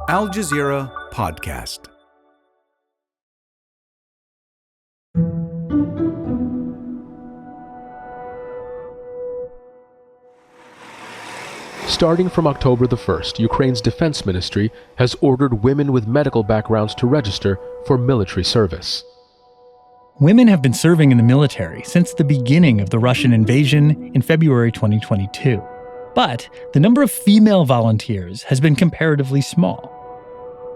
Al Jazeera Podcast. Starting from October the 1st, Ukraine's defense ministry has ordered women with medical backgrounds to register for military service. Women have been serving in the military since the beginning of the Russian invasion in February 2022. But the number of female volunteers has been comparatively small.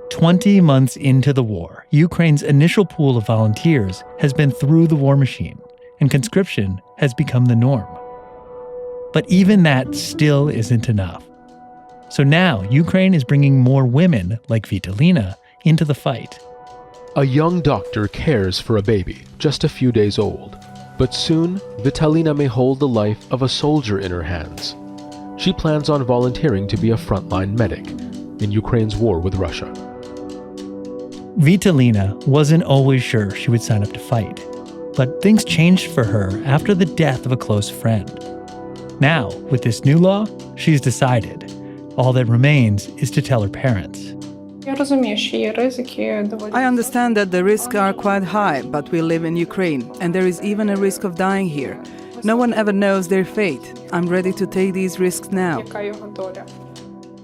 20 months into the war, Ukraine's initial pool of volunteers has been through the war machine, and conscription has become the norm. But even that still isn't enough. So now, Ukraine is bringing more women, like Vitalina, into the fight. A young doctor cares for a baby, just a few days old. But soon, Vitalina may hold the life of a soldier in her hands. She plans on volunteering to be a frontline medic in Ukraine's war with Russia. Vitalina wasn't always sure she would sign up to fight. But things changed for her after the death of a close friend. Now, with this new law, she's decided. All that remains is to tell her parents. I understand that the risks are quite high, but we live in Ukraine, and there is even a risk of dying here. No one ever knows their fate. I'm ready to take these risks now.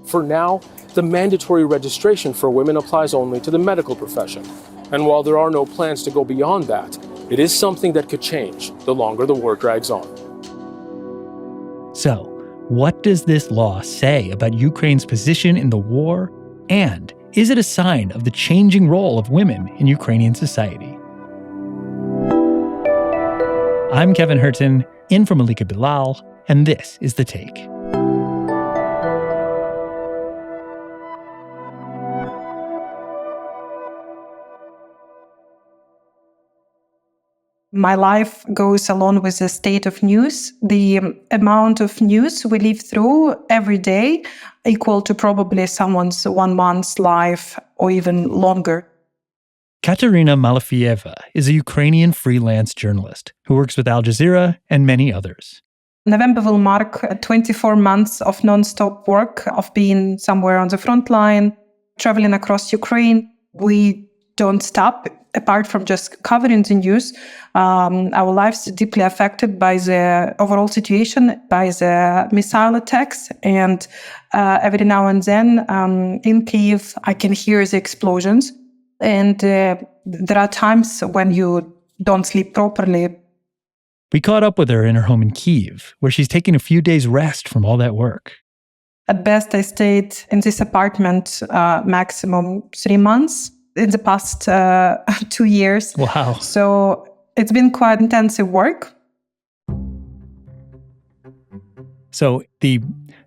For now, the mandatory registration for women applies only to the medical profession. And while there are no plans to go beyond that, it is something that could change the longer the war drags on. So, what does this law say about Ukraine's position in the war? And is it a sign of the changing role of women in Ukrainian society? I'm Kevin Hirten, in for Malika Bilal, and this is The Take. My life goes along with the state of news. The amount of news we live through every day equal to probably someone's 1 month's life or even longer. Kateryna Malofieieva is a Ukrainian freelance journalist who works with Al Jazeera and many others. November will mark 24 months of non-stop work, of being somewhere on the front line, traveling across Ukraine. We don't stop. Apart from just covering the news, our lives are deeply affected by the overall situation, by the missile attacks. And every now and then in Kyiv, I can hear the explosions. And there are times when you don't sleep properly. We caught up with her in her home in Kyiv, where she's taking a few days rest from all that work. At best, I stayed in this apartment maximum 3 months. In the past 2 years. Wow. So it's been quite intensive work. So the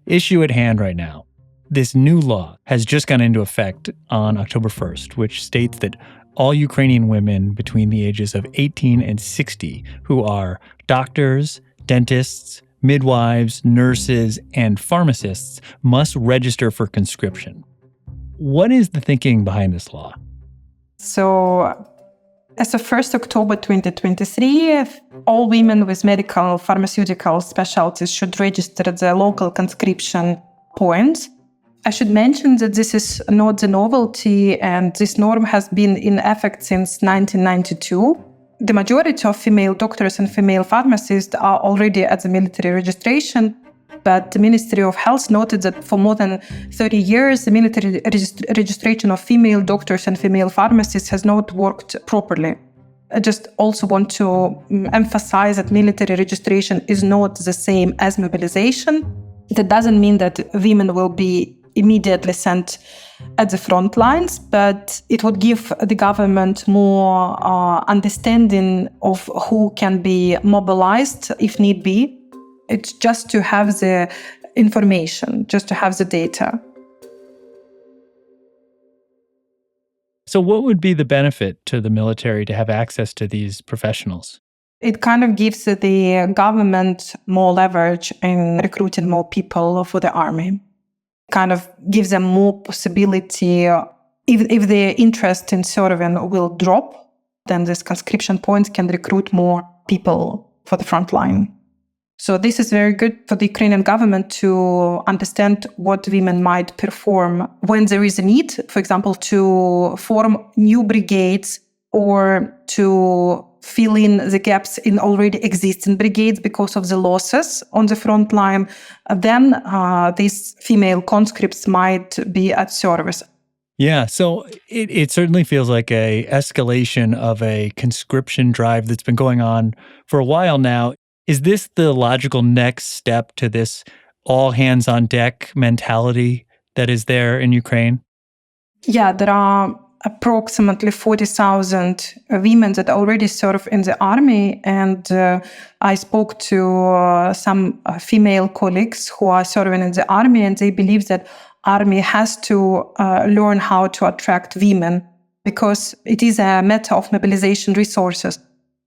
issue at hand right now, this new law has just gone into effect on October 1st, which states that all Ukrainian women between the ages of 18 and 60 who are doctors, dentists, midwives, nurses, and pharmacists must register for conscription. What is the thinking behind this law? So, as of 1st October 2023, all women with medical, pharmaceutical specialties should register at the local conscription points. I should mention that this is not the novelty, and this norm has been in effect since 1992. The majority of female doctors and female pharmacists are already at the military registration, but the Ministry of Health noted that for more than 30 years, the military registration of female doctors and female pharmacists has not worked properly. I just also want to emphasize that military registration is not the same as mobilization. That doesn't mean that women will be immediately sent at the front lines, but it would give the government more understanding of who can be mobilized if need be. It's just to have the information, just to have the data. So what would be the benefit to the military to have access to these professionals? It kind of gives the government more leverage in recruiting more people for the army. Kind of gives them more possibility. If their interest in serving will drop, then this conscription points can recruit more people for the front line. So this is very good for the Ukrainian government to understand what women might perform when there is a need, for example, to form new brigades or to fill in the gaps in already existing brigades because of the losses on the front line. Then these female conscripts might be at service. Yeah, so it certainly feels like a escalation of a conscription drive that's been going on for a while now. Is this the logical next step to this all-hands-on-deck mentality that is there in Ukraine? Yeah, there are approximately 40,000 women that already serve in the army. And I spoke to some female colleagues who are serving in the army, and they believe that army has to learn how to attract women because it is a matter of mobilization resources.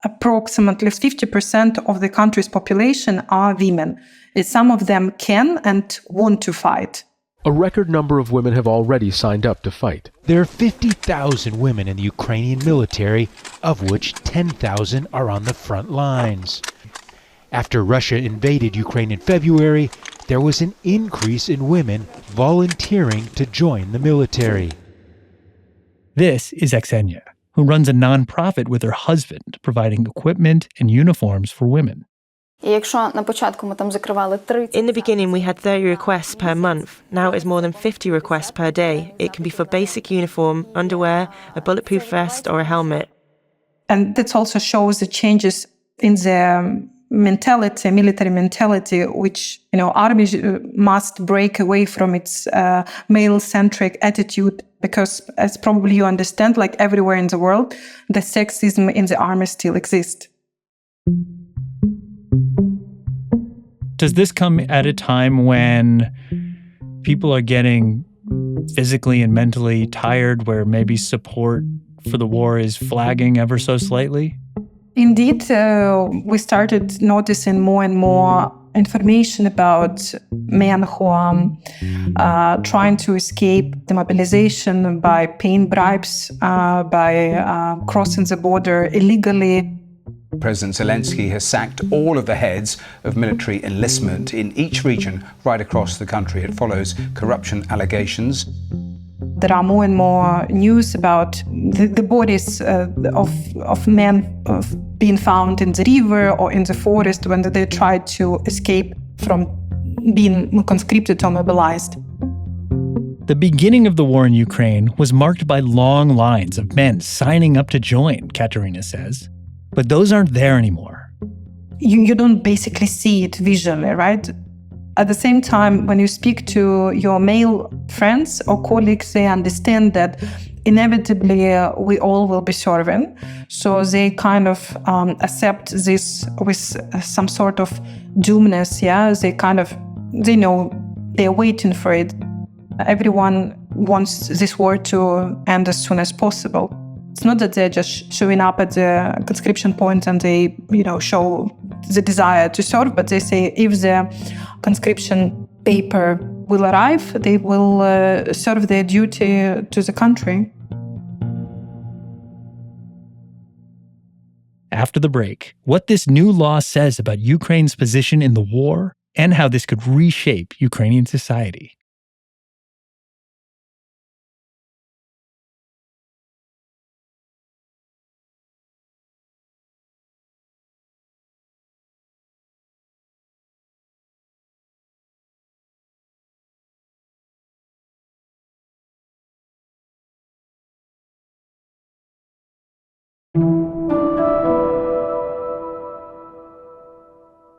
Approximately 50% of the country's population are women. Some of them can and want to fight. A record number of women have already signed up to fight. There are 50,000 women in the Ukrainian military, of which 10,000 are on the front lines. After Russia invaded Ukraine in February, there was an increase in women volunteering to join the military. This is Ksenia, who runs a nonprofit with her husband, providing equipment and uniforms for women. In the beginning, we had 30 requests per month. Now it is more than 50 requests per day. It can be for basic uniform, underwear, a bulletproof vest, or a helmet. And that also shows the changes in the mentality, military mentality, which, army must break away from its male-centric attitude because, as probably you understand, like everywhere in the world, the sexism in the army still exists. Does this come at a time when people are getting physically and mentally tired, where maybe support for the war is flagging ever so slightly? Indeed, we started noticing more and more information about men who are trying to escape demobilization by paying bribes, by crossing the border illegally. President Zelensky has sacked all of the heads of military enlistment in each region right across the country. It follows corruption allegations. There are more and more news about the bodies of men being found in the river or in the forest when they tried to escape from being conscripted or mobilized. The beginning of the war in Ukraine was marked by long lines of men signing up to join, Kateryna says. But those aren't there anymore. You don't basically see it visually, right? At the same time, when you speak to your male friends or colleagues, they understand that inevitably we all will be serving. So they kind of accept this with some sort of doomness, yeah? They know they're waiting for it. Everyone wants this war to end as soon as possible. It's not that they're just showing up at the conscription point and they, show the desire to serve, but they say if the conscription paper will arrive, they will serve their duty to the country. After the break, what this new law says about Ukraine's position in the war and how this could reshape Ukrainian society.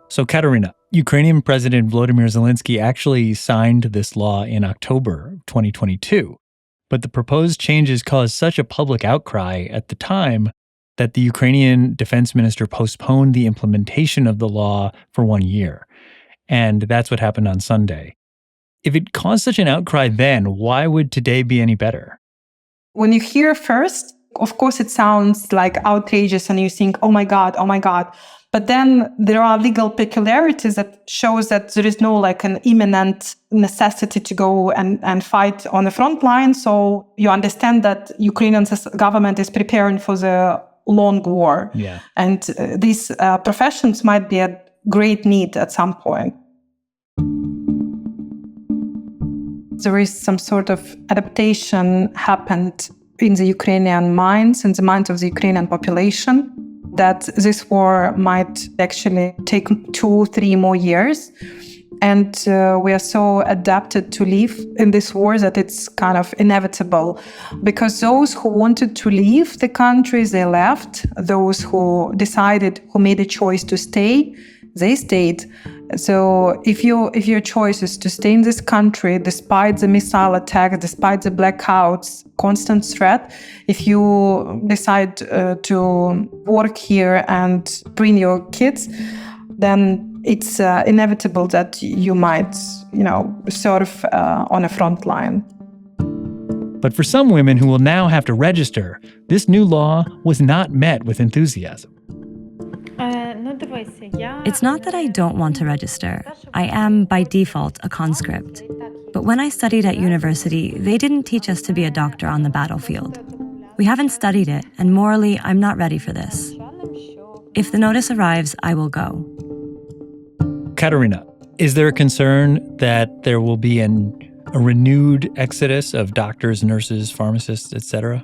So, Kateryna, Ukrainian President Volodymyr Zelensky actually signed this law in October 2022, but the proposed changes caused such a public outcry at the time that the Ukrainian defense minister postponed the implementation of the law for 1 year. And that's what happened on Sunday. If it caused such an outcry then, why would today be any better? When you hear first, of course, it sounds like outrageous and you think, oh my God. But then there are legal peculiarities that shows that there is no an imminent necessity to go and fight on the front line. So you understand that Ukrainian government is preparing for the long war. Yeah. And these professions might be at great need at some point. There is some sort of adaptation happened in the Ukrainian minds, in the minds of the Ukrainian population, that this war might actually take 2-3 more years. And we are so adapted to live in this war that it's kind of inevitable. Because those who wanted to leave the country, they left. Those who made a choice to stay, they stayed. So if your choice is to stay in this country, despite the missile attacks, despite the blackouts, constant threat, if you decide to work here and bring your kids, then it's inevitable that you might, serve on a front line. But for some women who will now have to register, this new law was not met with enthusiasm. It's not that I don't want to register. I am, by default, a conscript. But when I studied at university, they didn't teach us to be a doctor on the battlefield. We haven't studied it, and morally, I'm not ready for this. If the notice arrives, I will go. Kateryna, is there a concern that there will be a renewed exodus of doctors, nurses, pharmacists, etc.?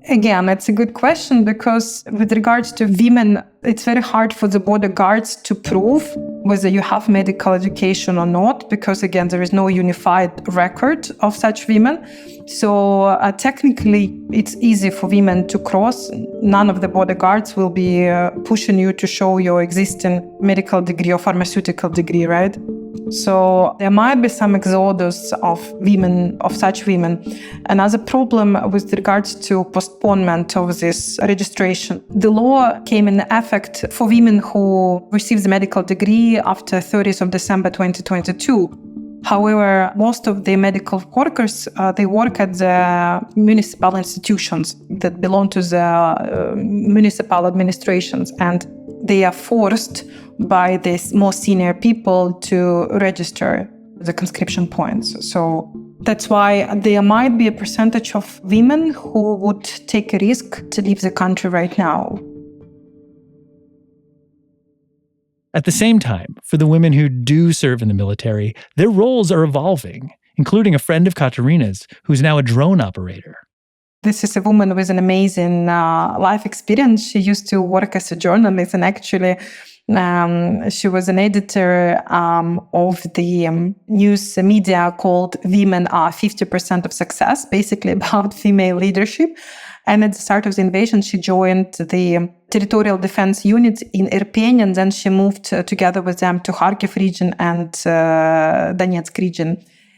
Again, it's a good question, because with regards to women, it's very hard for the border guards to prove whether you have medical education or not, because again, there is no unified record of such women. So technically, it's easy for women to cross. None of the border guards will be pushing you to show your existing medical degree or pharmaceutical degree, right? So there might be some exodus of such women. Another problem with regards to postponement of this registration. The law came in effect for women who received the medical degree after 30th of December 2022. However, most of the medical workers, they work at the municipal institutions that belong to the municipal administrations, and they are forced by these more senior people to register the conscription points. So that's why there might be a percentage of women who would take a risk to leave the country right now. At the same time, for the women who do serve in the military, their roles are evolving, including a friend of Kateryna's, who's now a drone operator. This is a woman with an amazing life experience. She used to work as a journalist, and actually she was an editor of the news media called Women Are 50% of Success, basically about female leadership. And at the start of the invasion, she joined the territorial defense unit in Irpin, and then she moved together with them to Kharkiv region and Donetsk region.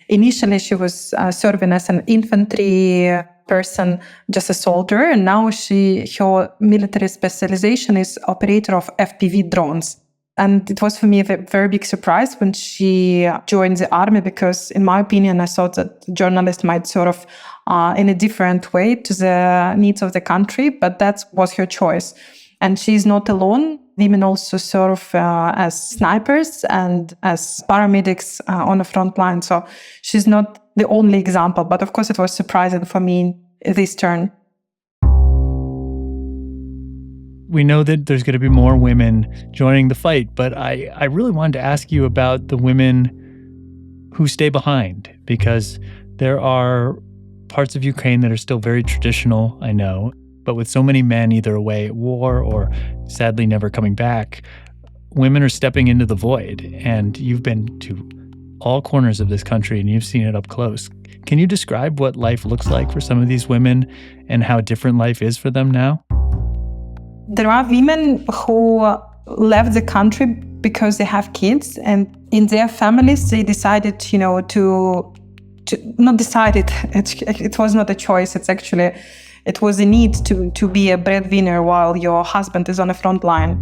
Initially, she was serving as an infantry person, just a soldier, and now her military specialization is operator of FPV drones. And it was for me a very big surprise when she joined the army, because in my opinion, I thought that journalists might serve in a different way to the needs of the country, but that was her choice. And she's not alone. Women also serve as snipers and as paramedics on the front line. So she's not the only example, but of course it was surprising for me this turn. We know that there's going to be more women joining the fight, but I really wanted to ask you about the women who stay behind, because there are parts of Ukraine that are still very traditional, I know, but with so many men either away at war or sadly never coming back, women are stepping into the void. And you've been to all corners of this country and you've seen it up close. Can you describe what life looks like for some of these women and how different life is for them now? There are women who left the country because they have kids, and in their families they decided, to not decided. It was not a choice. It was a need to be a breadwinner while your husband is on the front line.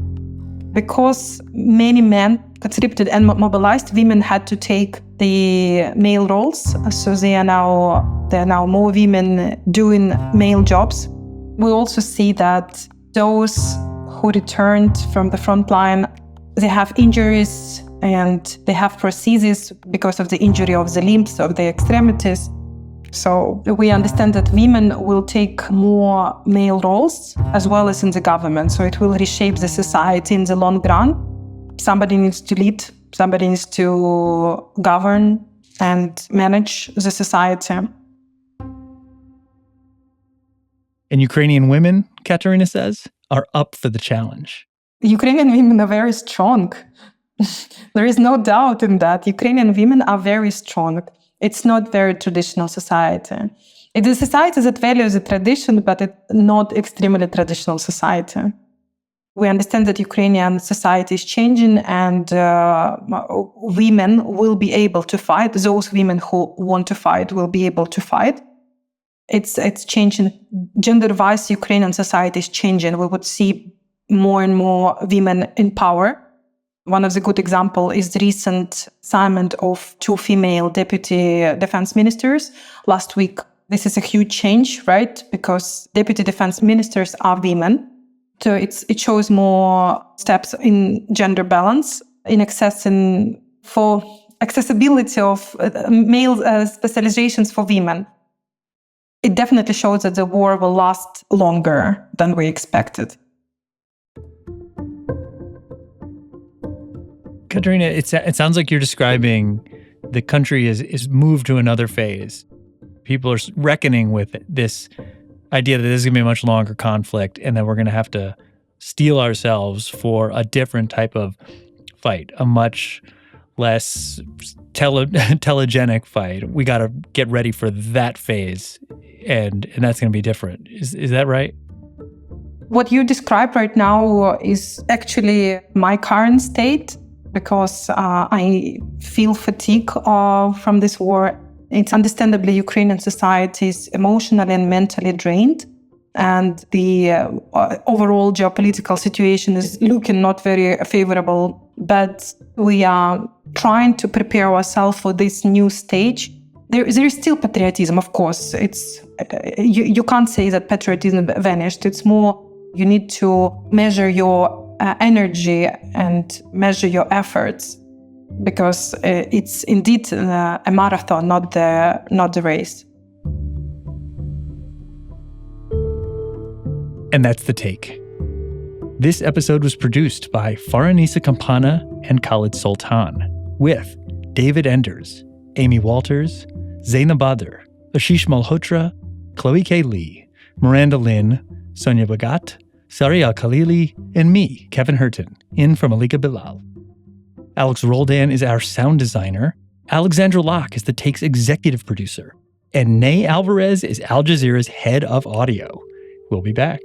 Because many men conscripted and mobilized, women had to take the male roles. So there are now more women doing male jobs. We also see that those who returned from the front line, they have injuries and they have prostheses because of the injury of the limbs, of the extremities. So we understand that women will take more male roles as well as in the government. So it will reshape the society in the long run. somebody needs to lead, somebody needs to govern and manage the society. And Ukrainian women, Kateryna says, are up for the challenge. Ukrainian women are very strong. There is no doubt in that. Ukrainian women are very strong. It's not very traditional society. It is a society that values the tradition, but it's not extremely traditional society. We understand that Ukrainian society is changing, and women will be able to fight. Those women who want to fight will be able to fight. It's changing. Gender-wise, Ukrainian society is changing. We would see more and more women in power. One of the good examples is the recent assignment of 2 female deputy defense ministers last week. This is a huge change, right? Because deputy defense ministers are women. So it shows more steps in gender balance, in for accessibility of male specializations for women. It definitely shows that the war will last longer than we expected. Kateryna, it sounds like you're describing the country is moved to another phase. People are reckoning with this idea that this is going to be a much longer conflict and that we're going to have to steel ourselves for a different type of fight, a much less telegenic fight. We got to get ready for that phase, and that's going to be different. Is that right? What you described right now is actually my current state, because I feel fatigue from this war. It's understandably Ukrainian society is emotionally and mentally drained, and the overall geopolitical situation is looking not very favorable. But we are trying to prepare ourselves for this new stage. There is still patriotism, of course. You can't say that patriotism vanished. It's more you need to measure your energy and measure your efforts, because it's indeed a marathon, not the race. And that's The Take. This episode was produced by Fahrinisa Campana and Khaled Soltan, with David Enders, Amy Walters, Zaina Badr, Ashish Malhotra, Chloe K. Lee, Miranda Lynn, Sonia Bagat, Sarí el-Khalili, and me, Kevin Hirten, in for Malika Bilal. Alex Roldan is our sound designer. Alexandra Locke is The Take's executive producer. And Ney Alvarez is Al Jazeera's head of audio. We'll be back.